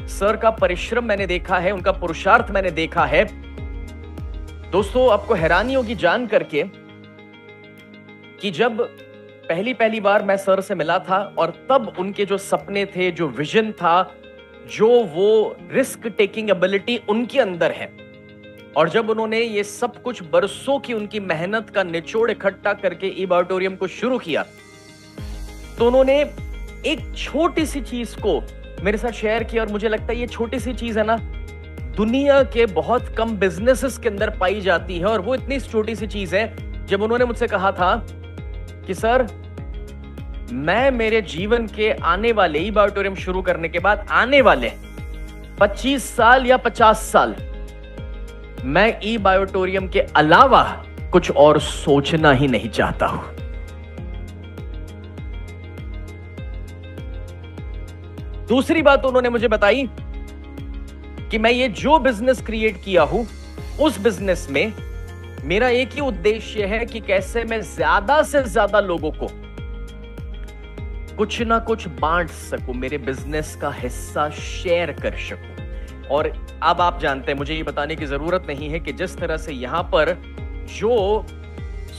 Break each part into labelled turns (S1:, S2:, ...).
S1: Sir का परिश्रम मैंने देखा है, उनका पुरुषार्थ मैंने देखा है। दोस्तों, आपको हैरानी होगी जान करके कि जब पहली बार मैं सर से मिला था और तब उनके जो सपने थे, जो विजन था, जो वो रिस्क टेकिंग एबिलिटी उनके अंदर है, और जब उन्होंने ये सब कुछ बरसों की उनकी मेहनत का निचोड़ इकट्ठा करके ई-बायोटोरियम को शुरू किया, तो उन्होंने एक छोटी सी चीज को मेरे साथ शेयर किया। और मुझे लगता है ये छोटी सी चीज है ना, दुनिया के बहुत कम बिजनेसेस के अंदर पाई जाती है। और वो इतनी छोटी सी चीज है, जब उन्होंने मुझसे कहा था कि सर, मैं मेरे जीवन के आने वाले ई-बायोटोरियम शुरू करने के बाद आने वाले 25 साल या 50 साल मैं ई-बायोटोरियम के अलावा कुछ और सोचना ही नहीं चाहता हूं। दूसरी बात उन्होंने मुझे बताई कि मैं ये जो बिजनेस क्रिएट किया हूं, उस बिजनेस में मेरा एक ही उद्देश्य है कि कैसे मैं ज्यादा से ज्यादा लोगों को कुछ ना कुछ बांट सकूं, मेरे बिजनेस का हिस्सा शेयर कर सकूं। और अब आप जानते हैं, मुझे ये बताने की जरूरत नहीं है कि जिस तरह से यहां पर जो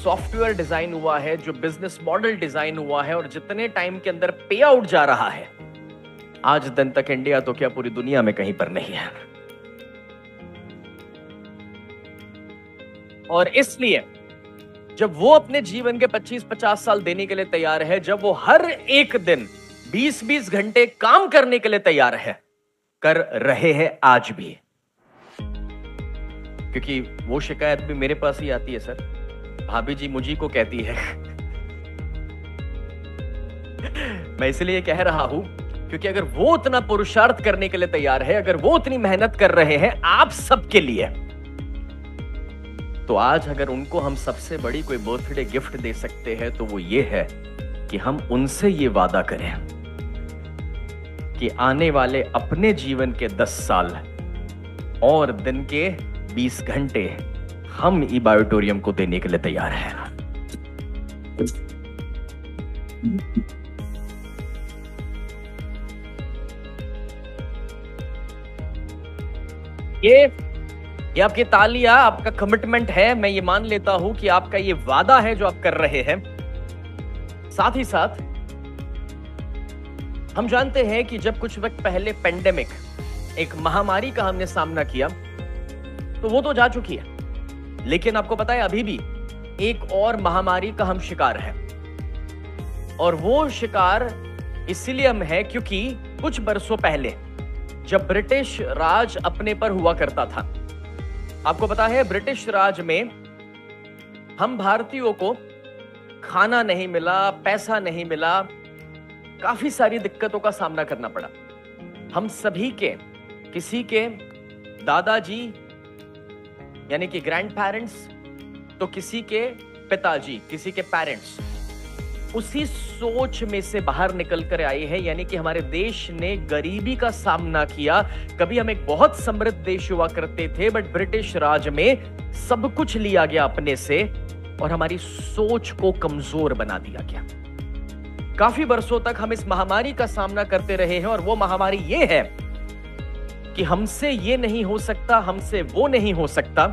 S1: सॉफ्टवेयर डिजाइन हुआ है, जो बिजनेस मॉडल डिजाइन हुआ है, और जितने टाइम के अंदर पे आउट जा रहा है, आज दिन तक इंडिया तो क्या पूरी दुनिया में कहीं पर नहीं है। और इसलिए जब वो अपने जीवन के 25-50 साल देने के लिए तैयार है, जब वो हर एक दिन 20-20 घंटे काम करने के लिए तैयार है, कर रहे हैं आज भी, क्योंकि वो शिकायत भी मेरे पास ही आती है, सर भाभी जी मुझी को कहती है। मैं इसलिए कह रहा हूं क्योंकि अगर वो उतना पुरुषार्थ करने के लिए तैयार है, अगर वो उतनी मेहनत कर रहे हैं आप सबके लिए, तो आज अगर उनको हम सबसे बड़ी कोई बर्थडे गिफ्ट दे सकते हैं तो वो ये है कि हम उनसे ये वादा करें कि आने वाले अपने जीवन के 10 साल और दिन के 20 घंटे हम ई-बायोटोरियम को देने के लिए तैयार हैं। ये आपकी तालियां, आपका कमिटमेंट है। मैं ये मान लेता हूं कि आपका ये वादा है जो आप कर रहे हैं। साथ ही साथ हम जानते हैं कि जब कुछ वक्त पहले पेंडेमिक, एक महामारी का हमने सामना किया, तो वो तो जा चुकी है, लेकिन आपको पता है अभी भी एक और महामारी का हम शिकार हैं। और वो शिकार इसलिए हम है क्योंकि कुछ बरसों पहले जब ब्रिटिश राज अपने पर हुआ करता था, आपको पता है ब्रिटिश राज में हम भारतीयों को खाना नहीं मिला, पैसा नहीं मिला, काफी सारी दिक्कतों का सामना करना पड़ा। हम सभी के, किसी के दादाजी यानी कि ग्रैंड पेरेंट्स, तो किसी के पिताजी, किसी के पेरेंट्स उसी सोच में से बाहर निकल कर आए हैं। यानी कि हमारे देश ने गरीबी का सामना किया। कभी हम एक बहुत समृद्ध देश हुआ करते थे, बट ब्रिटिश राज में सब कुछ लिया गया अपने से और हमारी सोच को कमजोर बना दिया गया। काफी वर्षों तक हम इस महामारी का सामना करते रहे हैं, और वो महामारी ये है कि हमसे ये नहीं हो सकता, हमसे वो नहीं हो सकता।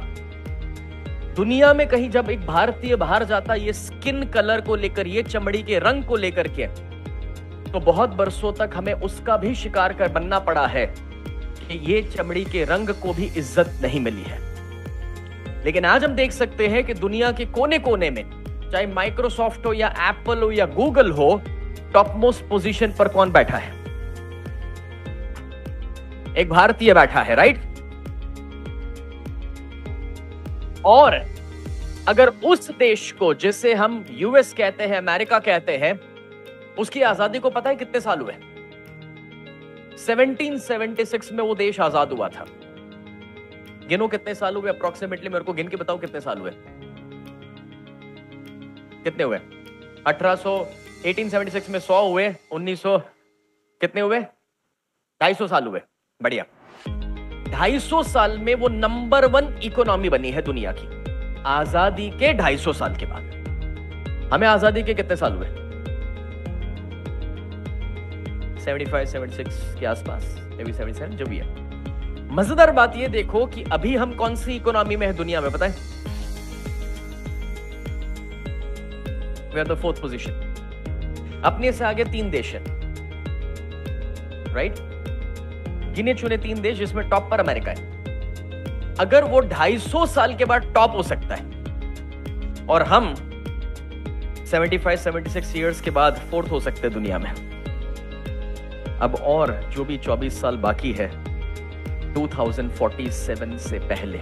S1: दुनिया में कहीं जब एक भारतीय बाहर जाता ये स्किन कलर को लेकर, ये चमड़ी के रंग को लेकर के, तो बहुत बरसों तक हमें उसका भी शिकार कर बनना पड़ा है कि ये चमड़ी के रंग को भी इज्जत नहीं मिली है। लेकिन आज हम देख सकते हैं कि दुनिया के कोने कोने में, चाहे माइक्रोसॉफ्ट हो या एप्पल हो या गूगल हो, टॉप मोस्ट पोजीशन पर कौन बैठा है? एक भारतीय बैठा है, राइट? और अगर उस देश को, जिसे हम यूएस कहते हैं, अमेरिका कहते हैं, उसकी आजादी को पता है कितने साल हुए? 1776 में वो देश आजाद हुआ था। गिनो कितने साल हुए अप्रोक्सीमेटली, मेरे को गिन के बताओ कितने साल हुए, कितने हुए? 1876 में 100 हुए, 1900 कितने हुए? 250 साल हुए। बढ़िया, 250 साल में वो नंबर 1 इकोनॉमी बनी है दुनिया की, आजादी के 250 साल के बाद। हमें आजादी के कितने साल हुए? 75, 76 के आसपास, मे बी 77, जो भी है। मजेदार बात ये देखो कि अभी हम कौन सी इकोनॉमी में है दुनिया में, पता है? We are the 4th position. अपने से आगे 3 देश है, राइट? गिने चुने 3 देश, जिसमें टॉप पर अमेरिका है। अगर वो 250 साल के बाद टॉप हो सकता है और हम 75, 76 ईयर्स के बाद 4th हो सकते हैं दुनिया में। अब और जो भी 24 साल बाकी है 2047 से पहले,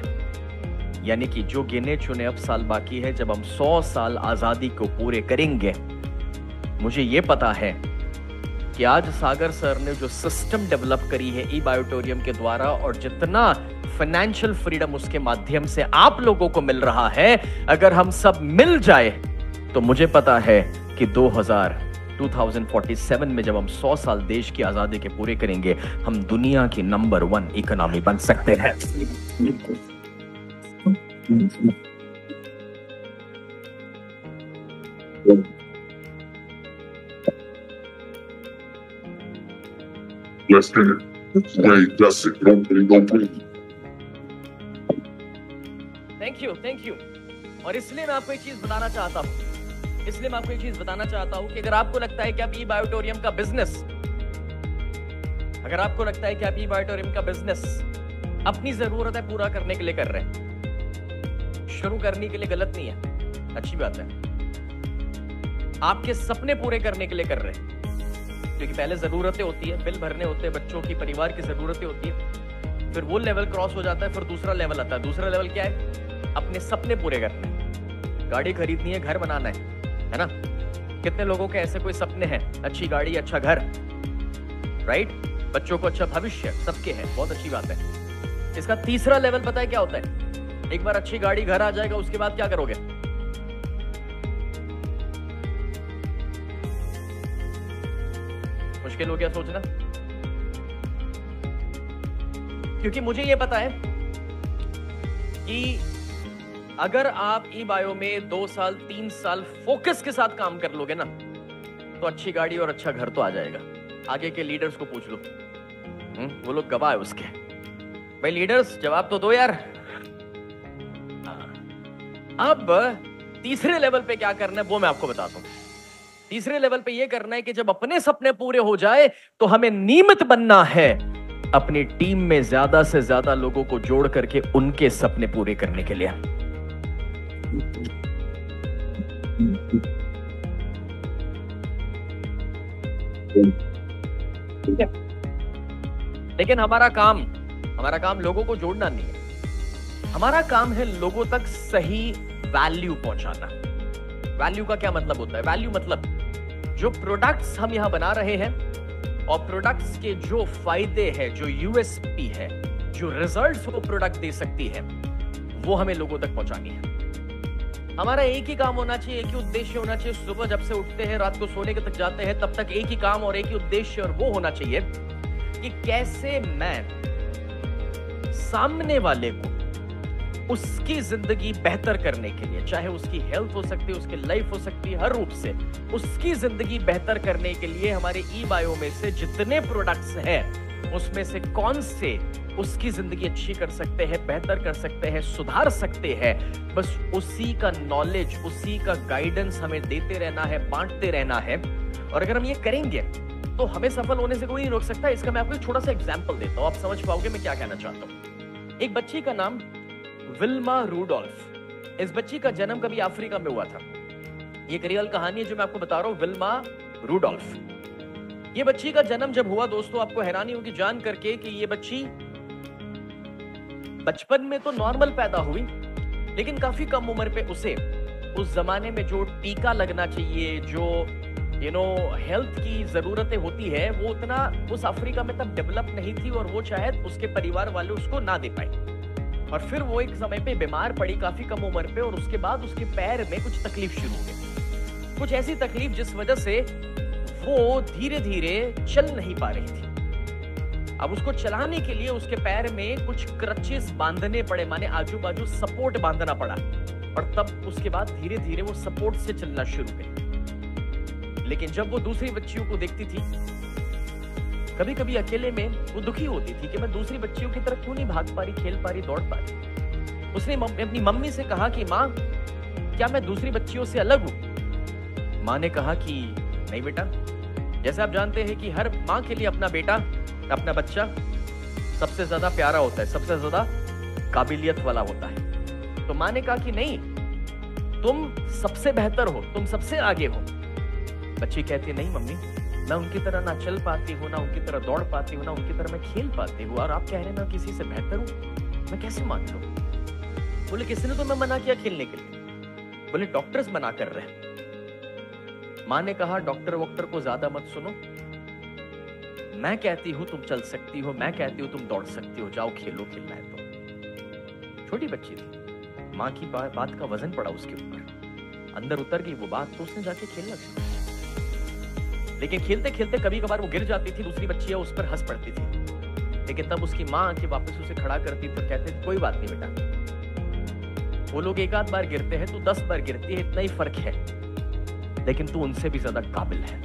S1: यानी कि जो गिने चुने अब साल बाकी है, जब हम 100 साल आजादी को पूरे करेंगे, मुझे ये पता है कि आज सागर सर ने जो सिस्टम डेवलप करी है ई बायोटोरियम के द्वारा, और जितना फाइनेंशियल फ्रीडम उसके माध्यम से आप लोगों को मिल रहा है, अगर हम सब मिल जाए तो मुझे पता है कि 2047 में जब हम 100 साल देश की आजादी के पूरे करेंगे, हम दुनिया की नंबर 1 इकोनॉमी बन सकते हैं। Thank you. और इसलिए मैं आपको एक चीज बताना चाहता हूं, कि अगर आपको लगता है कि आप ई बायोटोरियम का बिजनेस, अपनी जरूरत है पूरा करने के लिए कर रहे हैं, शुरू करने के लिए गलत नहीं है, अच्छी बात है। आपके सपने पूरे करने के लिए कर रहे हैं, क्योंकि पहले जरूरतें होती है, बिल भरने होते हैं, बच्चों की, परिवार की जरूरतें होती है, फिर वो लेवल क्रॉस हो जाता है, फिर दूसरा लेवल आता है। दूसरा लेवल क्या है? अपने सपने पूरे करने हैं, गाड़ी खरीदनी है, घर बनाना है ना? कितने लोगों के ऐसे कोई सपने हैं? अच्छी गाड़ी, अच्छा घर, राइट? बच्चों को अच्छा भविष्य, सबके है, बहुत अच्छी बात है। इसका तीसरा लेवल पता है क्या होता है? एक बार अच्छी गाड़ी, घर आ जाएगा, उसके बाद क्या करोगे? मुश्किल हो गया सोचना, क्योंकि मुझे यह पता है कि अगर आप ई बायो में 2 साल 3 साल फोकस के साथ काम कर लोगे ना, तो अच्छी गाड़ी और अच्छा घर तो आ जाएगा। आगे के लीडर्स को पूछ लो, वो लोग गवाह है उसके। भाई लीडर्स, जवाब तो दो यार। अब तीसरे लेवल पे क्या करना है वो मैं आपको बताता हूं। तीसरे लेवल पे ये करना है कि जब अपने सपने पूरे हो जाए तो हमें नियमित बनना है अपनी टीम में ज्यादा से ज्यादा लोगों को जोड़ करके उनके सपने पूरे करने के लिए। लेकिन हमारा काम लोगों को जोड़ना नहीं है, हमारा काम है लोगों तक सही वैल्यू पहुंचाना। वैल्यू का क्या मतलब होता है? वैल्यू मतलब जो प्रोडक्ट्स हम यहां बना रहे हैं और प्रोडक्ट्स के जो फायदे हैं, जो यूएसपी है, जो रिजल्ट्स वो प्रोडक्ट दे सकती है, वो हमें लोगों तक पहुंचानी है। हमारा एक ही काम होना चाहिए, एक ही उद्देश्य होना चाहिए। सुबह जब से उठते हैं, रात को सोने के तक जाते हैं, तब तक एक ही काम और एक ही उद्देश्य, और वो होना चाहिए कि कैसे मैं सामने वाले को उसकी जिंदगी बेहतर करने के लिए, चाहे उसकी हेल्थ हो सकती है, उसकी लाइफ हो सकती है, हर रूप से उसकी जिंदगी बेहतर करने के लिए हमारे ई बायो में से जितने प्रोडक्ट्स हैं उसमें से कौन से उसकी जिंदगी अच्छी कर सकते हैं, बेहतर कर सकते हैं, सुधार सकते हैं, बस उसी का नॉलेज, उसी का गाइडेंस हमें देते रहना है, बांटते रहना है। और अगर हम ये करेंगे तो हमें सफल होने से कोई नहीं रोक सकता। इसका मैं आपको एक छोटा सा एग्जांपल देता हूं, आप समझ पाओगे मैं क्या कहना चाहता हूं। एक बच्ची का नाम विल्मा रूडोल्फ। इस बच्ची का जन्म कभी अफ्रीका में हुआ था। ये एक रियल कहानी है जो मैं आपको बता रहा हूं, विल्मा रूडोल्फ। ये बच्ची का जन्म जब हुआ दोस्तों, आपको हैरानी होगी जान करके कि ये बच्ची बचपन में तो नॉर्मल पैदा हुई, लेकिन काफी कम उम्र पे उसे उस जमाने में जो टीका लगना चाहिए, जो हेल्थ की जरूरतें होती है, वो उतना उस अफ्रीका में तब डेवलप नहीं थी, और वो शायद उसके परिवार वाले उसको ना दे पाए। और फिर वो एक समय पे बीमार पड़ी काफी कम उम्र पे, और उसके बाद उसके पैर में कुछ तकलीफ शुरू हो गई, कुछ ऐसी तकलीफ जिस वजह से वो धीरे धीरे चल नहीं पा रही थी। अब उसको चलाने के लिए उसके पैर में कुछ क्रचेस बांधने पड़े, माने आजू बाजू सपोर्ट बांधना पड़ा, और तब उसके बाद धीरे धीरे वो सपोर्ट से चलना शुरू करी। लेकिन जब वो दूसरी बच्चियों को देखती थी कभी कभी अकेले में वो दुखी होती थी कि मैं दूसरी बच्चियों की तरह क्यों नहीं भाग पा रही, खेल पा रही, दौड़ पा रही। उसने अपनी मम्मी से कहा कि माँ, क्या मैं दूसरी बच्चियों से अलग हूं? माँ ने कहा कि नहीं बेटा, जैसे आप जानते हैं कि हर माँ के लिए अपना बेटा, अपना बच्चा सबसे ज्यादा प्यारा होता है, सबसे ज्यादा काबिलियत वाला होता है। तो माँ ने कहा कि नहीं, तुम सबसे बेहतर हो, तुम सबसे आगे हो। बच्ची कहती है नहीं मम्मी, मैं उनकी तरह ना चल पाती हूँ, ना उनकी तरह दौड़ पाती हूँ, ना उनकी तरह मैं खेल पाती हूँ, और आप कह रहे हैं मैं किसी से बेहतर हूँ, मैं कैसे मान लूं? बोले किसने तुम्हें मना किया खेलने के लिए? बोले डॉक्टर्स मना कर रहे हैं। माँ ने कहा डॉक्टर वॉक्टर को ज्यादा मत सुनो, मैं कहती हूँ तुम चल सकती हो, मैं कहती हूँ तुम दौड़ सकती हो, जाओ खेलो, खेलना है तो। छोटी बच्ची थी, माँ की बात का वजन पड़ा उसके ऊपर, अंदर उतर गई वो बात, तो उसने जाके खेलना शुरू। लेकिन खेलते खेलते कभी कभार वो गिर जाती थी, दूसरी बच्चियां उस पर हंस पड़ती थी, लेकिन तब उसकी माँ आके वापस उसे खड़ा करती थी और कहते थे कोई बात नहीं बेटा, वो लोग एक आध बार गिरते हैं, तू 10 बार गिरती है, इतना ही फर्क है, लेकिन तू उनसे भी ज्यादा काबिल है।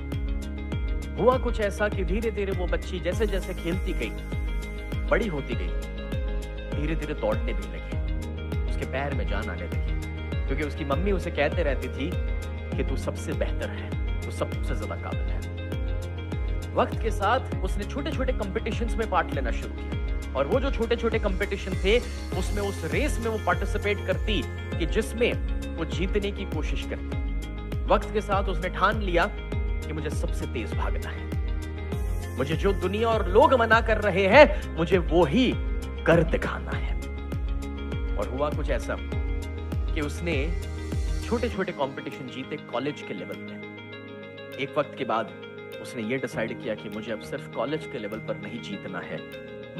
S1: हुआ कुछ ऐसा कि धीरे धीरे वो बच्ची जैसे जैसे खेलती गई, बड़ी होती गई, धीरे धीरे दौड़ने भी लगी, उसके पैर में जान आने लगी, क्योंकि उसकी मम्मी उसे कहते रहती थी कि तू सबसे बेहतर है, तू सबसे ज्यादा काबिल है। वक्त के साथ उसने छोटे छोटे कॉम्पिटिशन्स में पार्ट लेना शुरू किया, और वो जो छोटे छोटे कॉम्पिटिशन थे उसमें, उस रेस में वो पार्टिसिपेट करती कि जिसमें वो जीतने की कोशिश करती। वक्त के साथ उसने ठान लिया कि मुझे सबसे तेज भागना है, मुझे जो दुनिया और लोग मना कर रहे हैं मुझे वो ही कर दिखाना है। और हुआ कुछ ऐसा कि उसने छोटे छोटे कंपटीशन जीते कॉलेज के लेवल पे। एक वक्त के बाद उसने ये डिसाइड किया कि मुझे अब सिर्फ कॉलेज के लेवल पर नहीं जीतना है,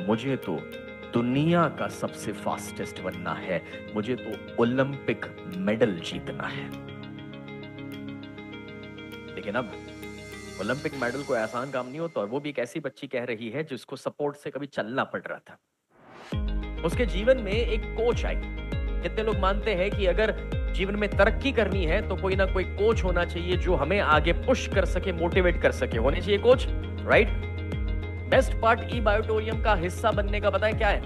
S1: मुझे तो दुनिया का सबसे फास्टेस्ट बनना है, मुझे तो ओलंपिक मेडल जीतना है। लेकिन अब ओलंपिक मेडल कोई आसान काम नहीं होता, और वो भी एक ऐसी बच्ची कह रही है जिसको सपोर्ट से कभी चलना पड़ रहा था। उसके जीवन में एक कोच आई। कितने लोग मानते हैं कि अगर जीवन में तरक्की करनी है तो कोई ना कोई कोच होना चाहिए जो हमें आगे पुश कर सके, मोटिवेट कर सके, होने चाहिए कोच, राइट? बेस्ट पार्ट ई बायोटोरियम का हिस्सा बनने का बताएं क्या है?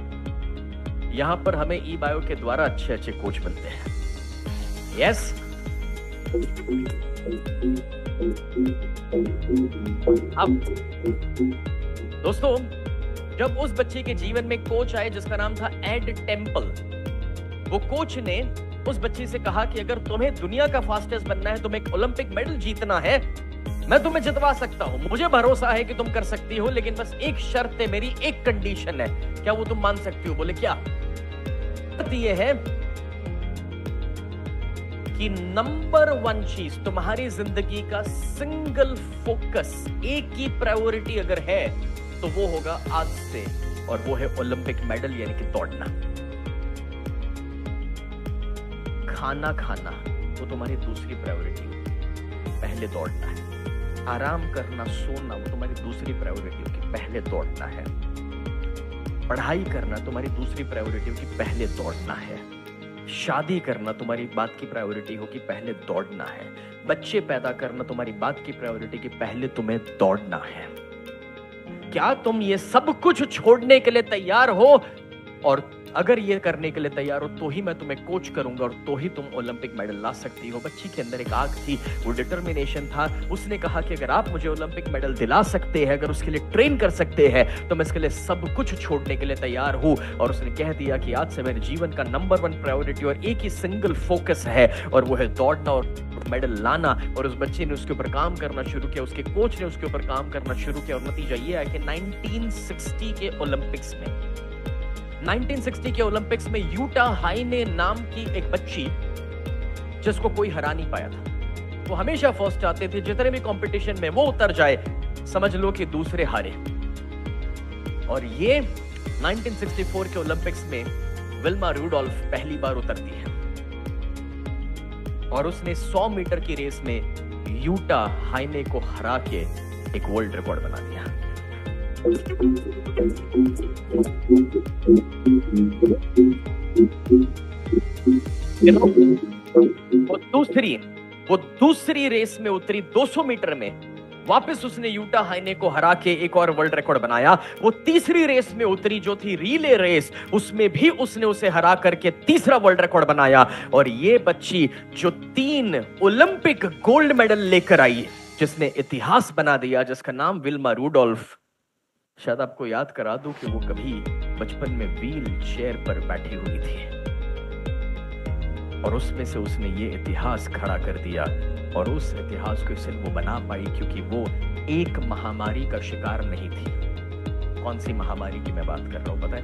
S1: यहां पर हमें ई बायो के द्वारा अच्छे अच्छे कोच बनते हैं। यस, अब दोस्तों, जब उस बच्चे के जीवन में कोच आए जिसका नाम था एड टेम्पल, वो कोच ने उस बच्ची से कहा कि अगर तुम्हें दुनिया का फास्टेस्ट बनना है, तुम्हें एक ओलंपिक मेडल जीतना है, मैं तुम्हें जितवा सकता हूं, मुझे भरोसा है कि तुम कर सकती हो, लेकिन बस एक शर्त है मेरी, एक कंडीशन है, क्या वो तुम मान सकती हो? बोले क्या? ये है कि नंबर 1 चीज, तुम्हारी जिंदगी का सिंगल फोकस, एक ही प्रायोरिटी अगर है तो वो होगा आज से, और वो है ओलंपिक मेडल, यानी कि दौड़ना। खाना खाना वो तुम्हारी दूसरी प्रायोरिटी होगी, पहले दौड़ना है। आराम करना, सोना वो तुम्हारी दूसरी प्रायोरिटी होगी, पहले दौड़ना है। पढ़ाई करना तुम्हारी दूसरी प्रायोरिटी होगी, पहले दौड़ना है। शादी करना तुम्हारी बात की प्रायोरिटी होगी, पहले दौड़ना है। बच्चे पैदा करना तुम्हारी बात की प्रायोरिटी की, पहले तुम्हें दौड़ना है। क्या तुम ये सब कुछ छोड़ने के लिए तैयार हो? और अगर ये करने के लिए तैयार हो तो ही मैं तुम्हें कोच करूंगा, और तो ही तुम ओलंपिक मेडल ला सकती हो। बच्ची के अंदर एक आग थी, वो डिटर्मिनेशन था। उसने कहा कि अगर आप मुझे ओलंपिक मेडल दिला सकते हैं, अगर उसके लिए ट्रेन कर सकते हैं, तो मैं इसके लिए सब कुछ छोड़ने के लिए तैयार हूं। और उसने कह दिया कि आज से मेरे जीवन का नंबर 1 प्रायोरिटी और एक ही सिंगल फोकस है, और वो है दौड़ना और मेडल लाना। और उस बच्चे ने उसके ऊपर काम करना शुरू किया, उसके कोच ने उसके ऊपर काम करना शुरू किया, और नतीजा ये है कि 1960 के ओलंपिक्स में यूटा हाइने नाम की एक बच्ची, जिसको कोई हरा नहीं पाया था, वो हमेशा फर्स्ट आते थे, जितने भी कंपटीशन में वो उतर जाए समझ लो कि दूसरे हारे। और ये 1964 के ओलंपिक्स में विल्मा रूडोल्फ पहली बार उतरती है, और उसने 100 मीटर की रेस में यूटा हाइने को हरा के एक वर्ल्ड रिकॉर्ड बना दिया। वो दूसरी रेस में उतरी 200 मीटर में, वापस उसने यूटा हाइने को हरा के एक और वर्ल्ड रिकॉर्ड बनाया। वो तीसरी रेस में उतरी जो थी रिले रेस, उसमें भी उसने उसे हरा करके तीसरा वर्ल्ड रिकॉर्ड बनाया। और ये बच्ची जो 3 ओलंपिक गोल्ड मेडल लेकर आई, जिसने इतिहास बना दिया, जिसका नाम विल्मा रुडोल्फ। शायद आपको याद करा दूं कि वो कभी बचपन में व्हील चेयर पर बैठी हुई थी और उसमें से उसने ये इतिहास खड़ा कर दिया। और उस इतिहास को सिर्फ वो बना पाई क्योंकि वो एक महामारी का शिकार नहीं थी। कौन सी महामारी की मैं बात कर रहा हूं पता है?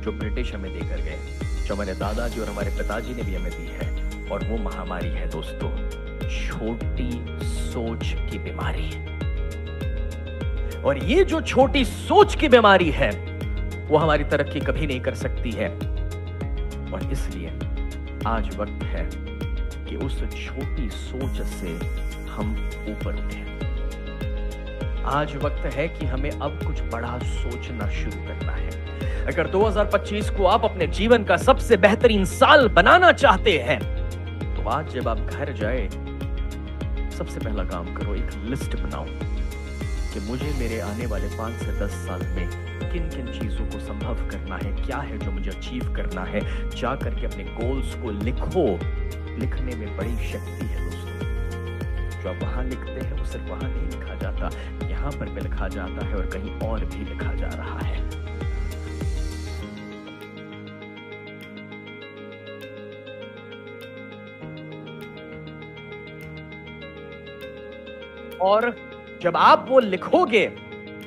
S1: जो ब्रिटिश हमें देकर गए, जो हमारे दादाजी और हमारे पिताजी ने भी हमें दी है। और वो महामारी है दोस्तों, छोटी सोच की बीमारी। और ये जो छोटी सोच की बीमारी है, वो हमारी तरक्की कभी नहीं कर सकती है। और इसलिए आज वक्त है कि उस छोटी सोच से हम ऊपर उठें। आज वक्त है कि हमें अब कुछ बड़ा सोचना शुरू करना है। अगर 2025 को आप अपने जीवन का सबसे बेहतरीन साल बनाना चाहते हैं, तो आज जब आप घर जाए, सबसे पहला काम करो, एक लिस्ट बनाओ कि मुझे मेरे आने वाले 5 से 10 साल में किन किन चीजों को संभव करना है, क्या है जो मुझे अचीव करना है। जा करके अपने गोल्स को लिखो। लिखने में बड़ी शक्ति है दोस्तों। जो आप वहां लिखते हैं वो सिर्फ वहां नहीं लिखा जाता, यहां पर भी लिखा जाता है और कहीं और भी लिखा जा रहा है। और जब आप वो लिखोगे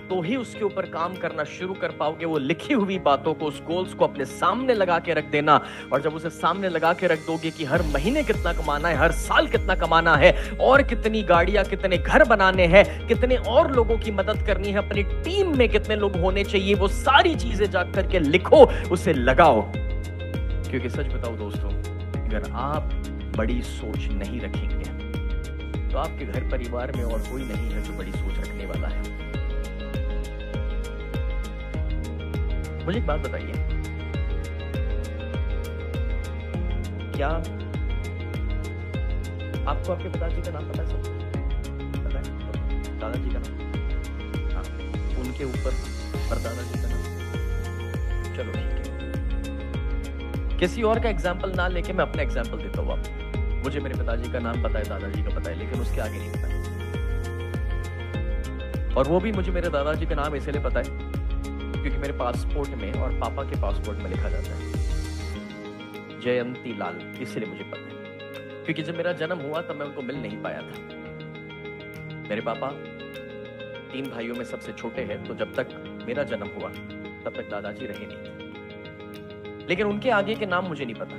S1: तो ही उसके ऊपर काम करना शुरू कर पाओगे। वो लिखी हुई बातों को, उस गोल्स को अपने सामने लगा के रख देना। और जब उसे सामने लगा के रख दोगे कि हर महीने कितना कमाना है, हर साल कितना कमाना है, और कितनी गाड़ियां, कितने घर बनाने हैं, कितने और लोगों की मदद करनी है, अपनी टीम में कितने लोग होने चाहिए, वो सारी चीजें जाकर के लिखो, उसे लगाओ। क्योंकि सच बताओ दोस्तों, अगर आप बड़ी सोच नहीं रखेंगे तो आपके घर परिवार में और कोई नहीं है जो बड़ी सोच रखने वाला है। मुझे एक बात बताइए, क्या आपको आपके पिताजी का नाम पता है? सब पता है? दादाजी का नाम? हाँ, उनके ऊपर परदादाजी का नाम? चलो ठीक है, किसी और का एग्जाम्पल ना लेके मैं अपना एग्जाम्पल देता हूँ आपको। मुझे मेरे पिताजी का नाम पता है, दादाजी का पता है, लेकिन उसके आगे नहीं पता है। और वो भी मुझे मेरे दादाजी का नाम इसलिए पता है क्योंकि मेरे पासपोर्ट में और पापा के पासपोर्ट में लिखा जाता है जयंती लाल, इसलिए मुझे पता है। क्योंकि जब मेरा जन्म हुआ तब मैं उनको मिल नहीं पाया था। मेरे पापा 3 भाइयों में सबसे छोटे हैं, तो जब तक मेरा जन्म हुआ तब तक दादाजी रहे नहीं थे। लेकिन उनके आगे के नाम मुझे नहीं पता।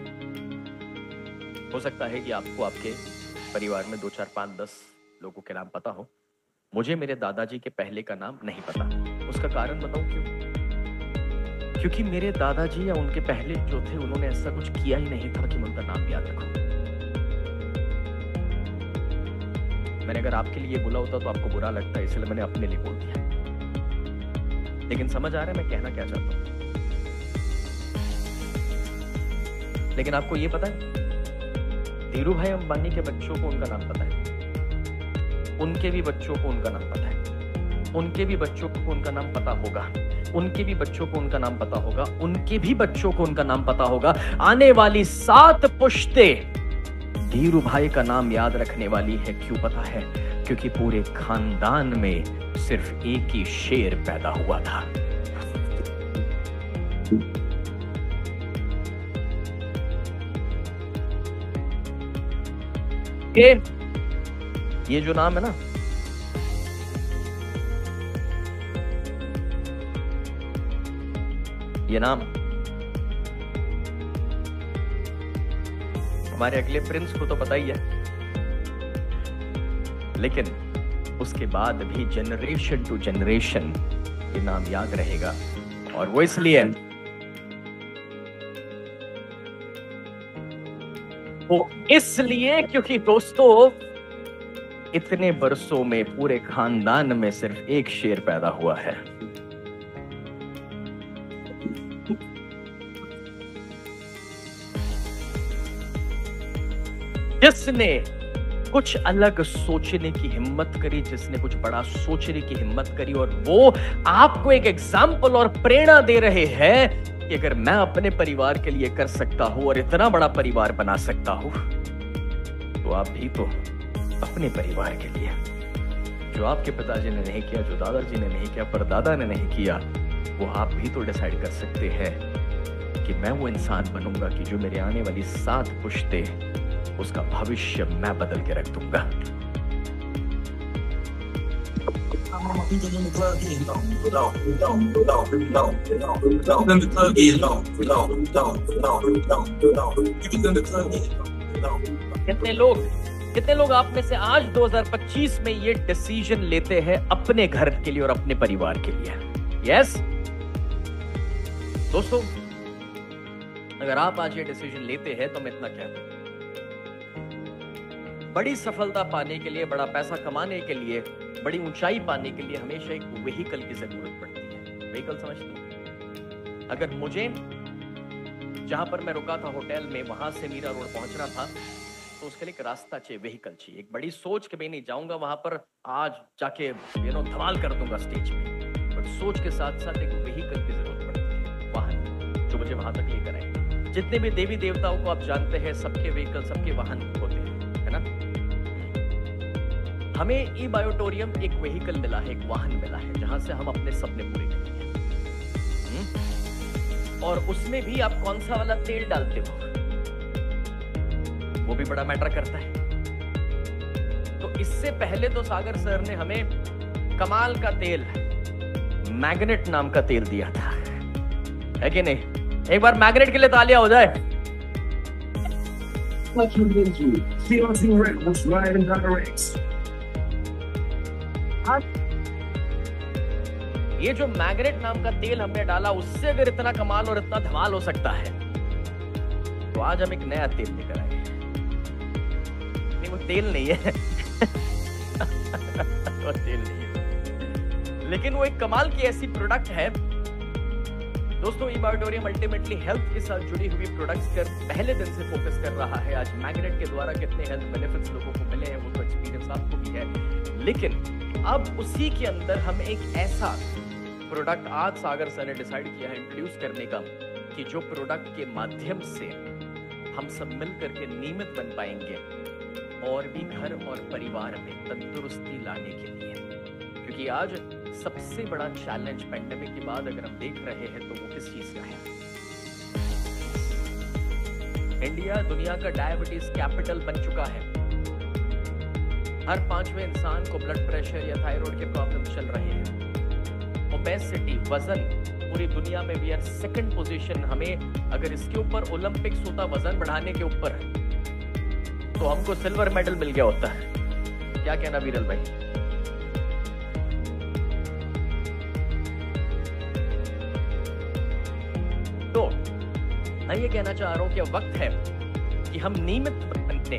S1: हो सकता है कि आपको आपके परिवार में 2, 4, 5, 10 लोगों के नाम पता हो। मुझे मेरे दादाजी के पहले का नाम नहीं पता। उसका कारण बताऊं क्यों? क्योंकि मेरे दादाजी या उनके पहले जो थे, उन्होंने ऐसा कुछ किया ही नहीं था कि मैं उनका नाम याद रखूं। मैंने अगर आपके लिए बोला होता तो आपको बुरा लगता, इसलिए मैंने अपने लिए बोल दिया। लेकिन समझ आ रहा है मैं कहना क्या चाहता हूं? लेकिन आपको ये पता है, धीरू भाई अंबानी के बच्चों को उनका नाम पता है, उनके भी बच्चों को उनका नाम पता है, उनके भी बच्चों को उनका नाम पता होगा, उनके भी बच्चों को उनका नाम पता होगा, उनके भी बच्चों को उनका नाम पता होगा। आने वाली 7 पुश्तें धीरू भाई का नाम याद रखने वाली है। क्यों पता है? क्योंकि पूरे खानदान में सिर्फ एक ही शेर पैदा हुआ था। ये जो नाम है ना, ये नाम हमारे अगले प्रिंस को तो पता ही है, लेकिन उसके बाद भी जनरेशन टू जनरेशन ये नाम याद रहेगा। और वो इसलिए क्योंकि दोस्तों, इतने बरसों में पूरे खानदान में सिर्फ एक शेर पैदा हुआ है। जिसने कुछ अलग सोचने की हिम्मत करी, जिसने कुछ बड़ा सोचने की हिम्मत करी, और वो आपको एक एग्जाम्पल और प्रेरणा दे रहे हैं कि अगर मैं अपने परिवार के लिए कर सकता हूं और इतना बड़ा परिवार बना सकता हूं, तो आप भी तो अपने परिवार के लिए, जो आपके पिताजी ने नहीं किया, जो दादाजी ने नहीं किया, परदादा ने नहीं किया, वो आप भी तो डिसाइड कर सकते हैं कि मैं वो इंसान बनूंगा कि जो मेरे आने वाली 7 पुश्ते, उसका भविष्य मैं बदल के रख दूंगा। कितने लोग आप में से आज 2025 में ये डिसीजन लेते हैं अपने घर के लिए और अपने परिवार के लिए? यस दोस्तों, अगर आप आज ये डिसीजन लेते हैं तो मैं इतना कहता हूं, बड़ी सफलता पाने के लिए, बड़ा पैसा कमाने के लिए, बड़ी ऊंचाई पाने के लिए हमेशा एक व्हीकल की जरूरत पड़ती है। व्हीकल समझते हो? अगर मुझे जहां पर मैं रुका था होटल में, वहां से मीरा रोड पहुंचना था, तो उसके लिए एक रास्ता चाहिए, व्हीकल चाहिए। एक बड़ी सोच के मैं नहीं जाऊंगा वहां पर, आज जाके धमाल कर दूंगा स्टेज पे, बट सोच के साथ साथ एक व्हीकल की जरूरत पड़ती है, वाहन जो मुझे वहां तक लेकर आए। जितने भी देवी देवताओं को आप जानते हैं, सबके व्हीकल, सबके वाहन होते हैं, है ना? हमें ई बायोटोरियम एक व्हीकल मिला है, एक वाहन मिला है, जहां से हम अपने सपने पूरे करेंगे। और उसमें भी आप कौन सा वाला तेल डालते हो, वो भी बड़ा मैटर करता है। तो इससे पहले तो सागर सर ने हमें कमाल का तेल, मैग्नेट नाम का तेल दिया था, है कि नहीं? एक बार मैग्नेट के लिए तालियां हो जाए। ये जो मैग्नेट नाम का तेल हमने डाला, उससे अगर इतना कमाल और इतना धमाल हो सकता है, तो आज हम एक नया तेल लेकर आए। नहीं, वो तेल नहीं है वो तेल नहीं है, लेकिन वो एक कमाल की ऐसी प्रोडक्ट है। दोस्तों, ई बायोटोरियम अल्टीमेटली हेल्थ के साथ जुड़ी हुई प्रोडक्ट्स पर पहले दिन से फोकस कर रहा है। आज मैग्नेट के द्वारा कितने हेल्थ बेनिफिट्स लोगों को मिले हैं, वो तो एक्सपीरियंस आपको भी है, लेकिन अब उसी के अंदर हम एक ऐसा प्रोडक्ट आज सागर सर ने डिसाइड किया है इंट्रोड्यूस करने का, कि जो प्रोडक्ट के माध्यम से हम सब मिलकर के नियमित बन पाएंगे और भी घर और परिवार में तंदुरुस्ती लाने के लिए। क्योंकि आज सबसे बड़ा चैलेंज पेंडेमिक के बाद अगर हम देख रहे हैं, तो वो किस चीज का है? इंडिया दुनिया का डायबिटीज कैपिटल बन चुका है। हर 5वें इंसान को ब्लड प्रेशर या थायराइड के प्रॉब्लम चल रहे हैं। ओबेसिटी, वजन, पूरी दुनिया में वी आर सेकंड पोजीशन। हमें अगर इसके ऊपर ओलंपिक्स होता वजन बढ़ाने के ऊपर, तो हमको सिल्वर मेडल मिल गया होता है। क्या कहना वीरल भाई? तो मैं ये कहना चाह रहा हूं कि अब वक्त है कि हम नियमित बनते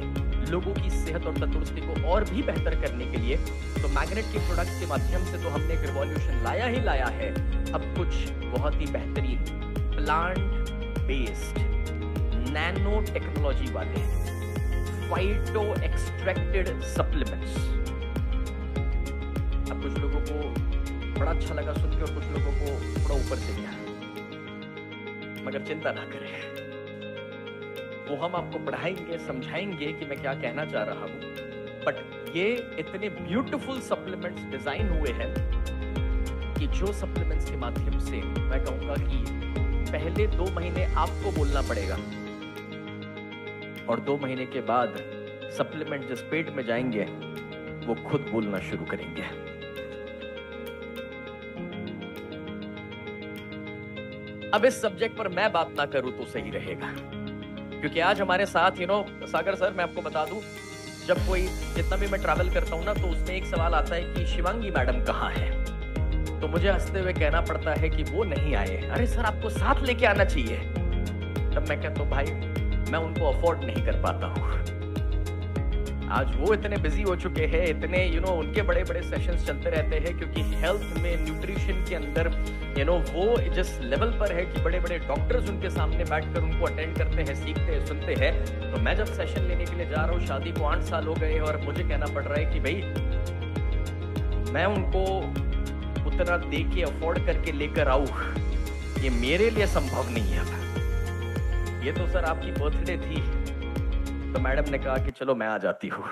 S1: लोगों की सेहत और तंदुरुस्ती को और भी बेहतर करने के लिए। तो मैग्नेट के प्रोडक्ट के माध्यम से तो हमने एक रिवॉल्यूशन लाया ही लाया है। अब कुछ बहुत ही बेहतरीन प्लांट बेस्ड नैनो टेक्नोलॉजी वाले फाइटो एक्सट्रैक्टेड सप्लीमेंट्स। अब कुछ लोगों को बड़ा अच्छा लगा सुन के और कुछ लोगों को थोड़ा ऊपर से गया, मगर चिंता ना करें, वो हम आपको पढ़ाएंगे, समझाएंगे कि मैं क्या कहना चाह रहा हूं। बट ये इतने ब्यूटीफुल सप्लीमेंट्स डिजाइन हुए हैं कि जो सप्लीमेंट्स के माध्यम से मैं कहूंगा कि पहले 2 महीने आपको बोलना पड़ेगा और 2 महीने के बाद सप्लीमेंट जिस पेट में जाएंगे वो खुद बोलना शुरू करेंगे। अब इस सब्जेक्ट पर मैं बात ना करूं तो सही रहेगा, क्योंकि आज हमारे साथ सागर सर, मैं आपको बता दूं, जब कोई जितना भी मैं ट्रैवल करता हूं ना, तो उसमें एक सवाल आता है कि शिवांगी मैडम कहाँ है, तो मुझे हंसते हुए कहना पड़ता है कि वो नहीं आए। अरे सर, आपको साथ लेके आना चाहिए। तब मैं कहता हूं भाई, मैं उनको अफोर्ड नहीं कर पाता हूं। आज वो इतने बिजी हो चुके हैं, इतने उनके बड़े बड़े सेशंस चलते रहते हैं, क्योंकि हेल्थ में, न्यूट्रिशन के अंदर वो जिस लेवल पर है कि बड़े बड़े डॉक्टर्स उनके सामने बैठकर उनको अटेंड करते हैं, सीखते हैं, सुनते हैं। तो मैं जब सेशन लेने के लिए जा रहा हूँ, शादी को 8 साल हो गए और मुझे कहना पड़ रहा है कि भाई मैं उनको उतना दे के अफोर्ड करके लेकर आऊं, ये मेरे लिए संभव नहीं है। ये तो सर आपकी बर्थडे थी, तो मैडम ने कहा कि चलो मैं आ जाती हूँ।